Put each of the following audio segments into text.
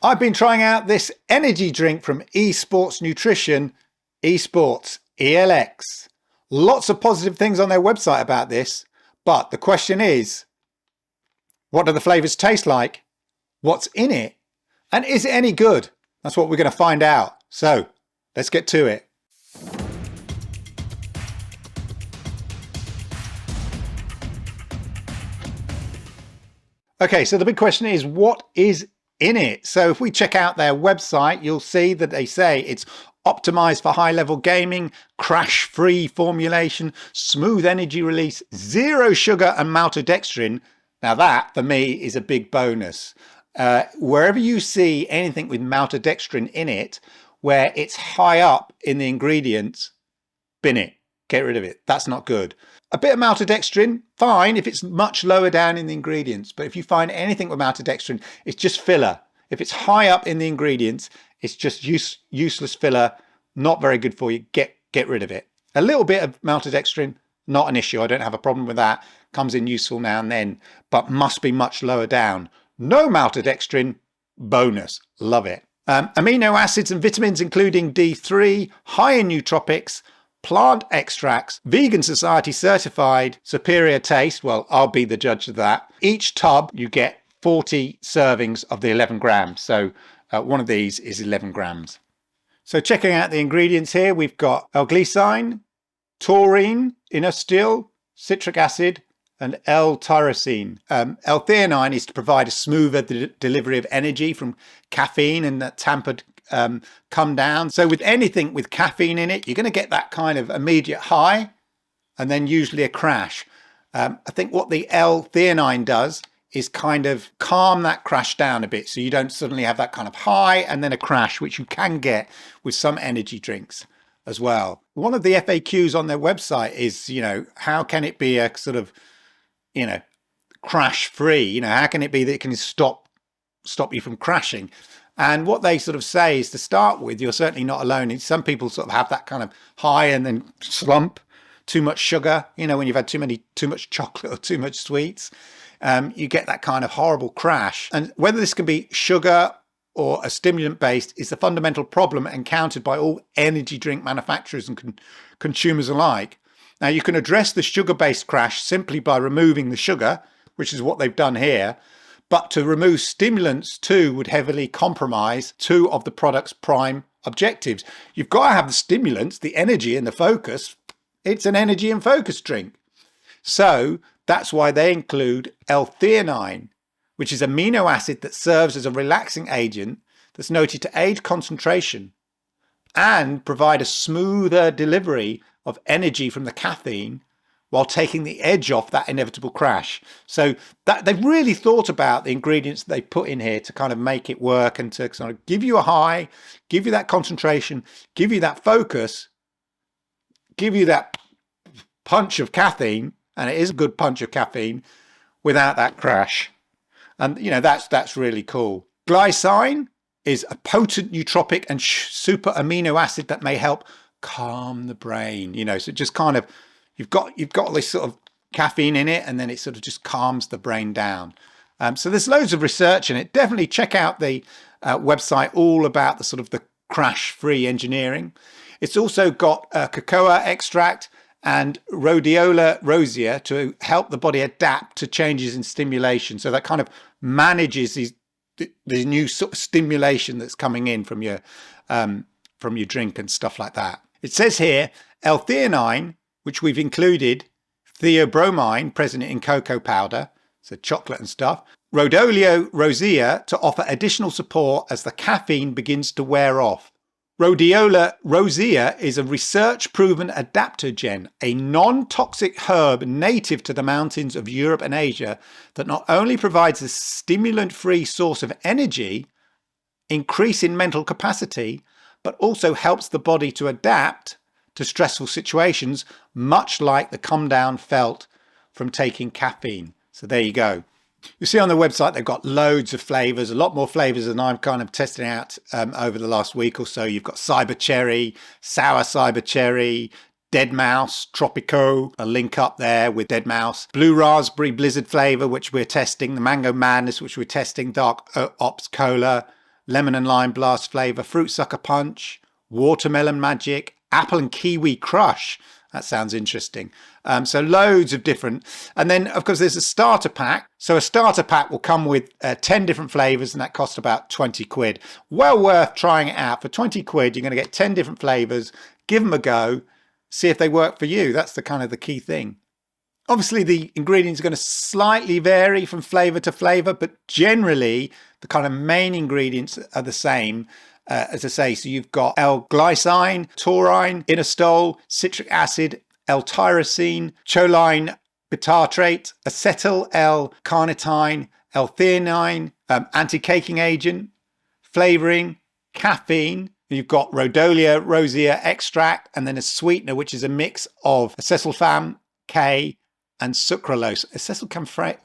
I've been trying out this energy drink from Esports Nutrition, Esports, ELX. Lots of positive things on their website about this, but the question is, what do the flavours taste like? What's in it? And is it any good? That's what we're going to find out. So, let's get to it. Okay, so the big question is, what is in it? So if we check out their website, you'll see that they say it's optimized for high-level gaming, crash-free formulation, smooth energy release, zero sugar and maltodextrin. Now that, for me, is a big bonus. Wherever you see anything with maltodextrin in it, where it's high up in the ingredients, bin it. Get rid of it. That's not good. A bit of maltodextrin, fine if it's much lower down in the ingredients. But if you find anything with maltodextrin, it's just filler. If it's high up in the ingredients, it's just useless filler, not very good for you. Get rid of it. A little bit of maltodextrin, not an issue. I don't have a problem with that. Comes in useful now and then, but must be much lower down. No maltodextrin, bonus. Love it. Amino acids and vitamins, including D3, high in nootropics, plant extracts, vegan society certified, superior taste. Well, I'll be the judge of that. Each tub, you get 40 servings of the 11 grams. So one of these is 11 grams. So checking out the ingredients here, we've got L-glycine, taurine, inositol, citric acid, and L-tyrosine. L-theanine is to provide a smoother delivery of energy from caffeine and that tampered come down. So with anything with caffeine in it, you're going to get that kind of immediate high and then usually a crash. I think what the L-theanine does is kind of calm that crash down a bit, so you don't suddenly have that kind of high and then a crash, which you can get with some energy drinks as well. One of the FAQs on their website is, how can it be a sort of, crash free? How can it be that it can stop you from crashing? And what they sort of say is, to start with, you're certainly not alone. Some people sort of have that kind of high and then slump, too much sugar, when you've had too much chocolate or too much sweets, you get that kind of horrible crash. And whether this can be sugar or a stimulant based is the fundamental problem encountered by all energy drink manufacturers and consumers alike. Now, you can address the sugar-based crash simply by removing the sugar, which is what they've done here. But to remove stimulants too would heavily compromise two of the product's prime objectives. You've got to have the stimulants, the energy and the focus. It's an energy and focus drink. So that's why they include L-theanine, which is an amino acid that serves as a relaxing agent that's noted to aid concentration and provide a smoother delivery of energy from the caffeine while taking the edge off that inevitable crash. So that they've really thought about the ingredients that they put in here to kind of make it work and to kind of give you a high, give you that concentration, give you that focus, give you that punch of caffeine, and it is a good punch of caffeine, without that crash. And, that's really cool. Glycine is a potent nootropic and super amino acid that may help calm the brain. So just kind of, You've got this sort of caffeine in it, and then it sort of just calms the brain down. So there's loads of research in it. Definitely check out the website, all about the sort of the crash-free engineering. It's also got cocoa extract and rhodiola rosea to help the body adapt to changes in stimulation. So that kind of manages the new sort of stimulation that's coming in from your drink and stuff like that. It says here, L-theanine, which we've included theobromine present in cocoa powder, so chocolate and stuff, rhodiola rosea to offer additional support as the caffeine begins to wear off. Rhodiola rosea is a research-proven adaptogen, a non-toxic herb native to the mountains of Europe and Asia that not only provides a stimulant-free source of energy, increase in mental capacity, but also helps the body to adapt to stressful situations, much like the come down felt from taking caffeine. So there you go. You see on the website, they've got loads of flavours, a lot more flavours than I'm kind of testing out over the last week or so. You've got cyber cherry, sour cyber cherry, dead mouse, tropico, a link up there with dead mouse, blue raspberry blizzard flavour, which we're testing, the mango madness, which we're testing, dark ops cola, lemon and lime blast flavour, fruit sucker punch, watermelon magic, apple and kiwi crush. That sounds interesting. So loads of different. And then, of course, there's a starter pack. So a starter pack will come with 10 different flavours, and that costs about 20 quid. Well worth trying it out. For 20 quid, you're going to get 10 different flavours. Give them a go. See if they work for you. That's the kind of the key thing. Obviously, the ingredients are going to slightly vary from flavour to flavour, but generally, the kind of main ingredients are the same. As I say, so you've got L-glycine, taurine, inositol, citric acid, L-tyrosine, choline bitartrate, acetyl L-carnitine, L-theanine, anti-caking agent, flavouring, caffeine. You've got rhodolia rosea extract, and then a sweetener, which is a mix of acesulfam K and sucralose. Acesulfam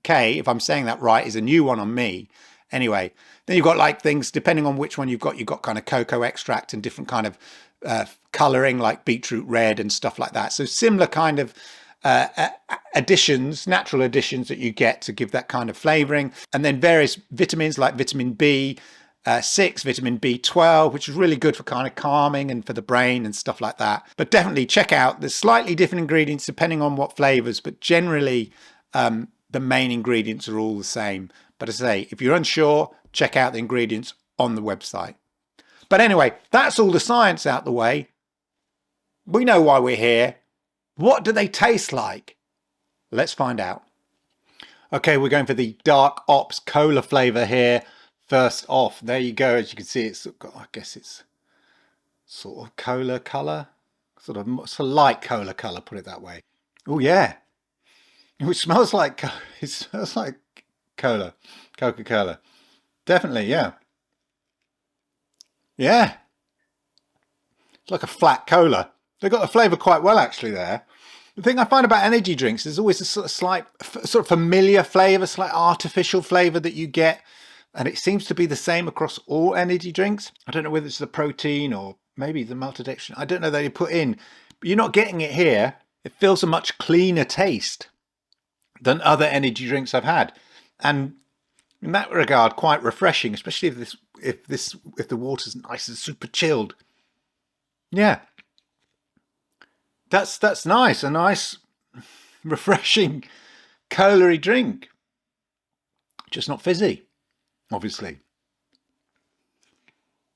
K, if I'm saying that right, is a new one on me. Anyway, then you've got like things, depending on which one you've got kind of cocoa extract and different kind of colouring like beetroot red and stuff like that. So similar kind of additions, natural additions that you get to give that kind of flavouring. And then various vitamins like vitamin B6, vitamin B12, which is really good for kind of calming and for the brain and stuff like that. But definitely check out the slightly different ingredients depending on what flavours, but generally the main ingredients are all the same. But as I say, if you're unsure, check out the ingredients on the website. But anyway, that's all the science out the way. We know why we're here. What do they taste like? Let's find out. Okay, we're going for the Dark Ops Cola flavour here. First off, there you go. As you can see, it's got, I guess it's sort of cola colour. Sort of light cola colour, put it that way. Oh yeah. It smells like cola, Coca-Cola. Definitely, yeah. Yeah. It's like a flat cola. They got the flavour quite well actually there. The thing I find about energy drinks is always a sort of slight, sort of familiar flavour, slight artificial flavour that you get. And it seems to be the same across all energy drinks. I don't know whether it's the protein or maybe the maltodextrin. I don't know that you put in, but you're not getting it here. It feels a much cleaner taste than other energy drinks I've had. And in that regard, quite refreshing, especially if the water's nice and super chilled. Yeah. That's nice. A nice, refreshing, cola-y drink. Just not fizzy, obviously.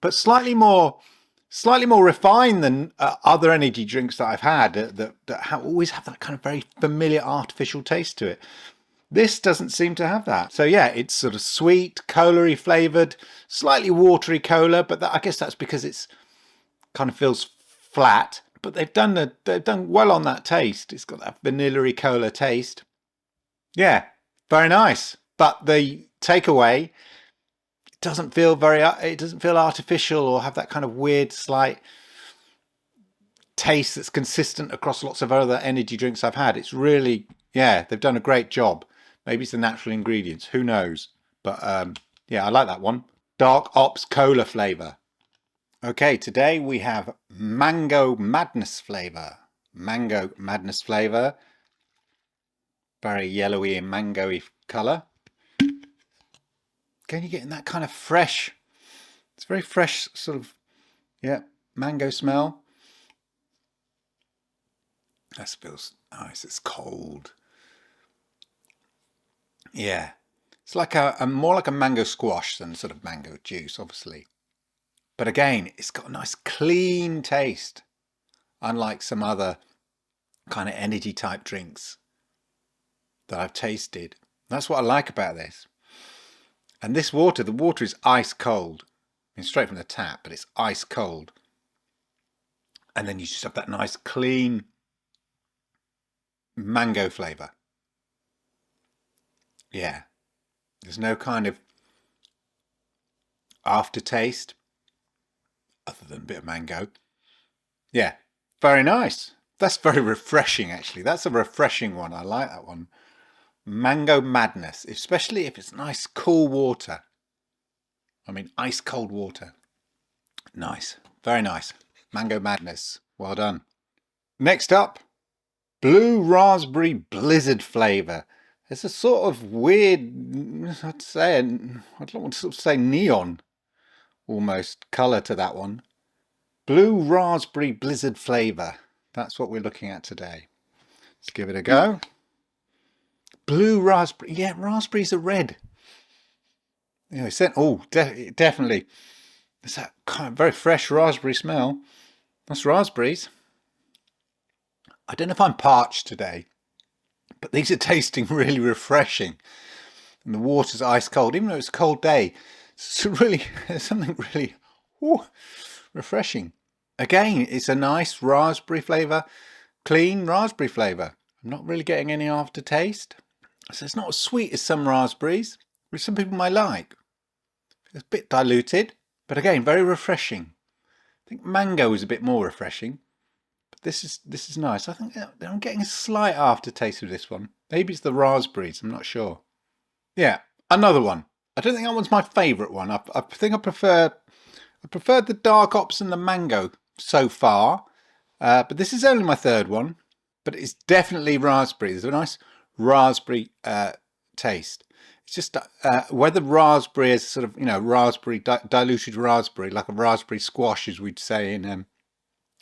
But slightly more refined than other energy drinks that I've had that always have that kind of very familiar artificial taste to it. This doesn't seem to have that. So yeah, it's sort of sweet, cola-y flavoured, slightly watery cola, but I guess that's because it's kind of feels flat. But they've done well on that taste. It's got that vanilla-y cola taste. Yeah, very nice. But the takeaway doesn't feel artificial or have that kind of weird slight taste that's consistent across lots of other energy drinks I've had. It's really, yeah, they've done a great job. Maybe it's the natural ingredients, who knows? But yeah, I like that one. Dark Ops Cola flavour. Okay, today we have Mango Madness flavour. Mango Madness flavour. Very yellowy and mango-y colour. Again, you're getting that kind of fresh, it's very fresh sort of, yeah, mango smell. That feels nice, it's cold. Yeah, it's like a more like a mango squash than sort of mango juice, obviously. But again, it's got a nice clean taste, unlike some other kind of energy type drinks that I've tasted. That's what I like about this. And this water, the water is ice cold. I mean, straight from the tap, but it's ice cold. And then you just have that nice clean mango flavour. Yeah. There's no kind of aftertaste other than a bit of mango. Yeah, very nice. That's very refreshing, actually. That's a refreshing one. I like that one. Mango Madness, especially if it's nice cool water. I mean, ice cold water. Nice, very nice. Mango Madness, well done. Next up, Blue Raspberry Blizzard flavour. It's a sort of weird, I don't want to sort of say neon. almost colour to that one. Blue raspberry blizzard flavour. That's what we're looking at today. Let's give it a go. Blue raspberry. Yeah, raspberries are red. Yeah, definitely. There's that kind of very fresh raspberry smell. That's raspberries. I don't know if I'm parched today, but these are tasting really refreshing. And the water's ice cold, even though it's a cold day. It's something really refreshing. Again, it's a nice raspberry flavour, clean raspberry flavour. I'm not really getting any aftertaste. So it's not as sweet as some raspberries, which some people might like. It's a bit diluted, but again, very refreshing. I think mango is a bit more refreshing, but this is nice. I think I'm getting a slight aftertaste of this one. Maybe it's the raspberries, I'm not sure. Yeah, another one. I don't think that one's my favourite one. I think I preferred the dark hops and the mango so far, but this is only my third one. But it's definitely raspberry. There's a nice raspberry taste. It's just whether raspberry is sort of, raspberry diluted raspberry, like a raspberry squash, as we'd say in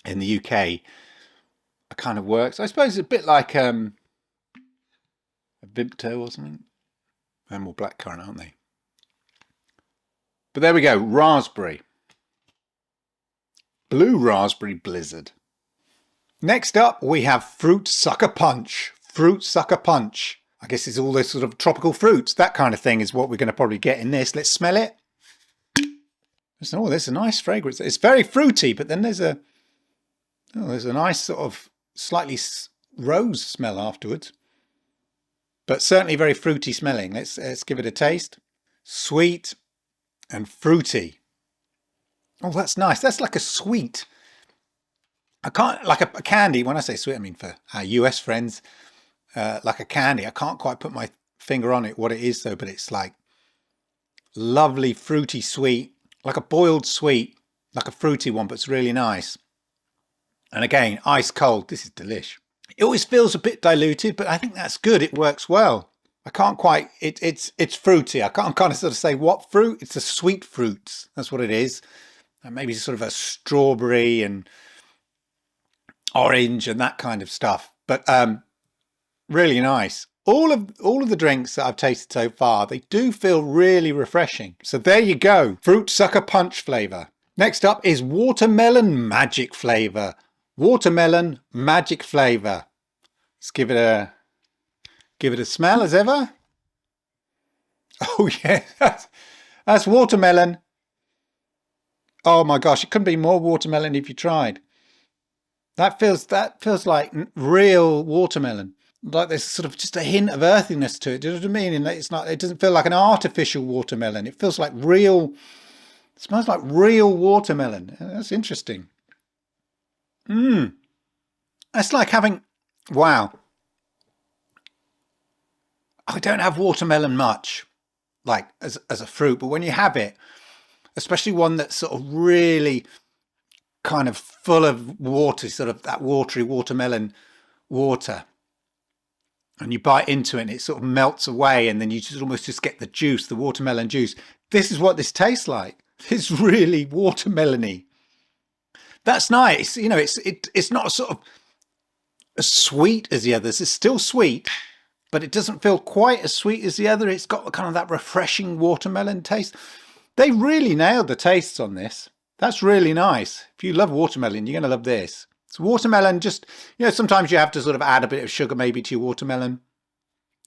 the UK, it kind of works. I suppose it's a bit like a Vimto or something. They're more blackcurrant, aren't they? But there we go, raspberry. Blue raspberry blizzard. Next up, we have fruit sucker punch. Fruit sucker punch. I guess it's all those sort of tropical fruits. That kind of thing is what we're going to probably get in this. Let's smell it. There's a nice fragrance. It's very fruity, but then there's a nice sort of slightly rose smell afterwards. But certainly very fruity smelling. Let's give it a taste. Sweet and fruity. Oh, that's nice. That's like a sweet. I can't, like a candy. When I say sweet, I mean for our US friends, like a candy. I can't quite put my finger on it, what it is though, but it's like lovely fruity sweet, like a boiled sweet, like a fruity one, but it's really nice. And again, ice cold. This is delish. It always feels a bit diluted, but I think that's good. It works well. I can't quite, it's fruity. I can't kind of sort of say what fruit. It's a sweet fruits. That's what it is. And maybe sort of a strawberry and orange and that kind of stuff. But really nice. All of the drinks that I've tasted so far, they do feel really refreshing. So there you go. Fruit sucker punch flavour. Next up is watermelon magic flavour. Watermelon magic flavour. Let's give it a smell as ever. Oh yeah, that's watermelon. Oh my gosh, it couldn't be more watermelon if you tried. That feels like real watermelon. Like there's sort of just a hint of earthiness to it. Do you know what I mean? And it doesn't feel like an artificial watermelon. It feels like real. It smells like real watermelon. That's interesting. That's like having, wow. I don't have watermelon much, like as a fruit, but when you have it, especially one that's sort of really kind of full of water, sort of that watery watermelon water, and you bite into it and it sort of melts away, and then you just almost just get the juice, the watermelon juice. This is what this tastes like. It's really watermelony. That's nice. It's not sort of as sweet as the others. It's still sweet, but it doesn't feel quite as sweet as the other. It's got kind of that refreshing watermelon taste. They really nailed the tastes on this. That's really nice. If you love watermelon, you're going to love this. So watermelon, just, sometimes you have to sort of add a bit of sugar maybe to your watermelon.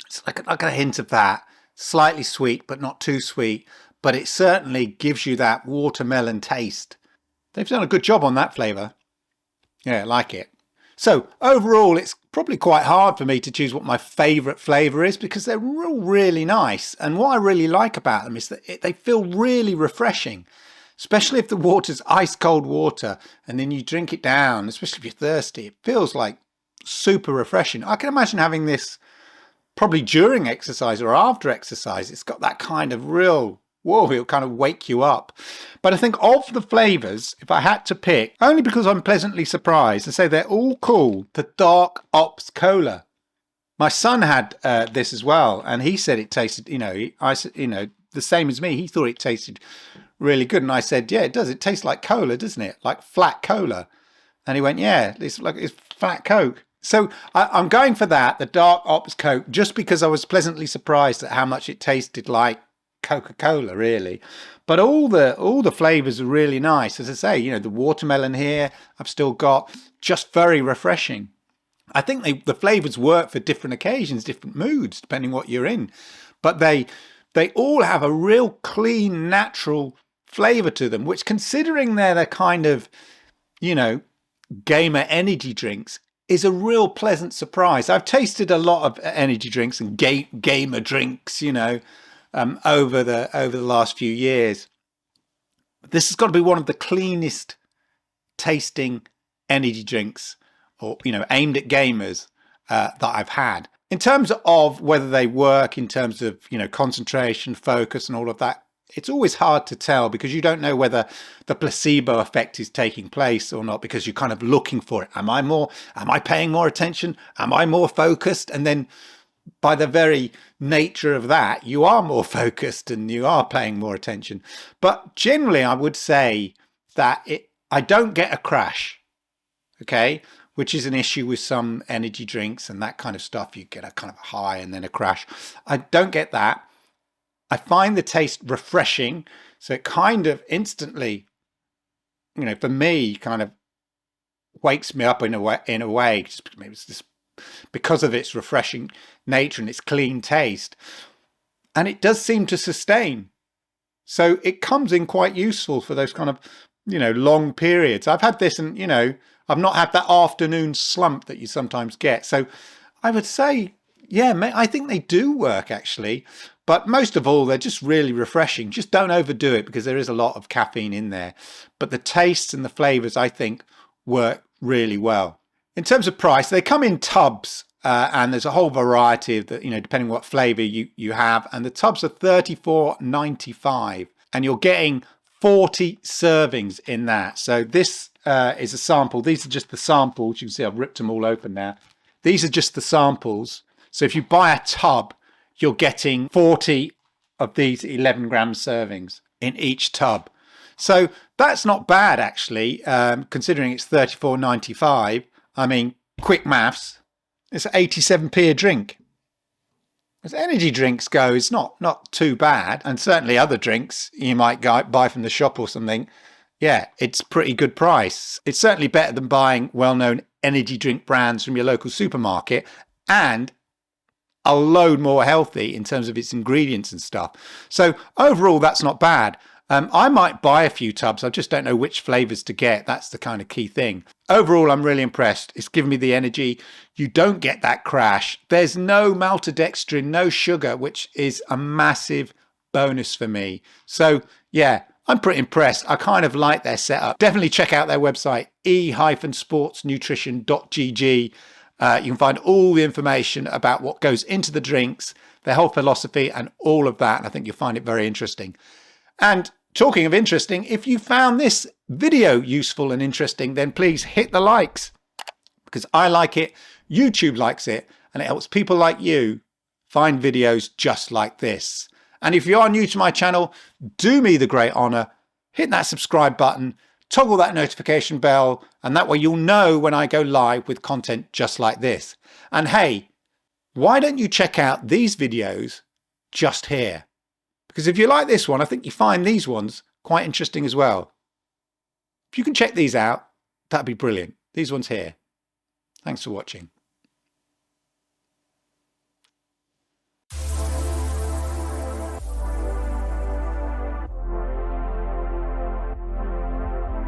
It's like a hint of that. Slightly sweet, but not too sweet. But it certainly gives you that watermelon taste. They've done a good job on that flavour. Yeah, I like it. So overall, it's probably quite hard for me to choose what my favourite flavour is because they're all really nice. And what I really like about them is that they feel really refreshing, especially if the water's ice cold water and then you drink it down, especially if you're thirsty. It feels like super refreshing. I can imagine having this probably during exercise or after exercise. It's got that kind of real, whoa, it'll kind of wake you up. But I think of the flavours, if I had to pick, only because I'm pleasantly surprised, I say they're all cool, the Dark Ops Cola. My son had this as well, and he said it tasted, the same as me. He thought it tasted really good. And I said, yeah, it does. It tastes like cola, doesn't it? Like flat cola. And he went, yeah, it's flat Coke. So I'm going for that, the Dark Ops Coke, just because I was pleasantly surprised at how much it tasted like Coca-Cola, really. But all the flavors are really nice. As I say, you know, the watermelon here I've still got, just very refreshing. I think the flavors work for different occasions, different moods, depending what you're in. But they all have a real clean, natural flavor to them, which, considering they're the kind of, you know, gamer energy drinks, is a real pleasant surprise. I've tasted a lot of energy drinks and gamer drinks, you know, over the last few years. This has got to be one of the cleanest tasting energy drinks, or, you know, aimed at gamers, that I've had. In terms of whether they work in terms of, you know, concentration, focus, and all of that, it's always hard to tell, because you don't know whether the placebo effect is taking place or not, because you're kind of looking for it. Am I paying more attention? Am I more focused? And then by the very nature of that, you are more focused and you are paying more attention. But generally, I would say that I don't get a crash, okay, which is an issue with some energy drinks and that kind of stuff. You get a kind of high and then a crash. I don't get that. I find the taste refreshing, so it kind of instantly, you know, for me, kind of wakes me up in a way. Just, maybe it's just because of its refreshing nature and its clean taste, and it does seem to sustain. So it comes in quite useful for those kind of, you know, long periods. I've had this, and, you know, I've not had that afternoon slump that you sometimes get. So I would say, yeah, I think they do work, actually. But most of all, they're just really refreshing. Just don't overdo it, because there is a lot of caffeine in there. But the tastes and the flavors, I think, work really well. In terms of price, they come in tubs, and there's a whole variety of, you know, depending what flavor you have. And the tubs are $34.95, and you're getting 40 servings in that. So this is a sample. These are just the samples. You can see I've ripped them all open now. These are just the samples. So if you buy a tub, you're getting 40 of these 11-gram servings in each tub. So that's not bad, actually, considering it's $34.95. I mean, quick maths, it's 87p a drink. As energy drinks go, it's not too bad. And certainly other drinks you might buy from the shop or something, yeah, it's pretty good price. It's certainly better than buying well-known energy drink brands from your local supermarket, and a load more healthy in terms of its ingredients and stuff. So overall, that's not bad. I might buy a few tubs. I just don't know which flavors to get. That's the kind of key thing. Overall, I'm really impressed. It's given me the energy. You don't get that crash. There's no maltodextrin, no sugar, which is a massive bonus for me. So yeah, I'm pretty impressed. I kind of like their setup. Definitely check out their website, e-sportsnutrition.gg. You can find all the information about what goes into the drinks, their whole philosophy, and all of that. And I think you'll find it very interesting. And talking of interesting, if you found this video useful and interesting, then please hit the likes, because I like it, YouTube likes it, and it helps people like you find videos just like this. And if you are new to my channel, do me the great honor, hit that subscribe button, toggle that notification bell, and that way you'll know when I go live with content just like this. And hey, why don't you check out these videos just here? Because if you like this one, I think you find these ones quite interesting as well. If you can check these out, that'd be brilliant. These ones here. Thanks for watching.